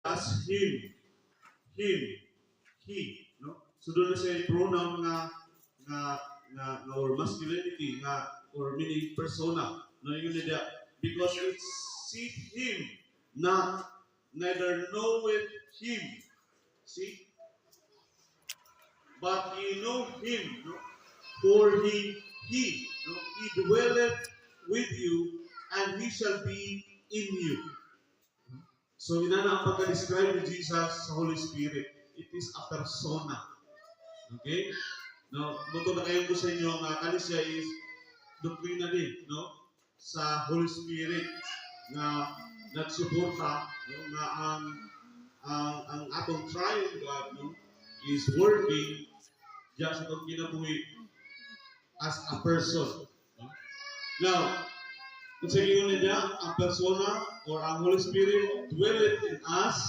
as him, he, no? So doon na siya pronoun nga or masculinity or meaning persona. No, yun na because it's see him, not neither knoweth him. See? But ye know him, no? For he, no? He dwelleth with you, and he shall be in you. So, inana ang pagka-describe ni Jesus sa Holy Spirit. It is a persona. Okay? No, buto na kayo ko sa inyo nga kani siya is doktrina din, no? Sa Holy Spirit na nagsuporta, no? Na ang atong triune God, no, is working diyan sa itong kinabuhi as a person. No? Now, kung sa inyo niya, ang persona or ang Holy Spirit dwelleth in us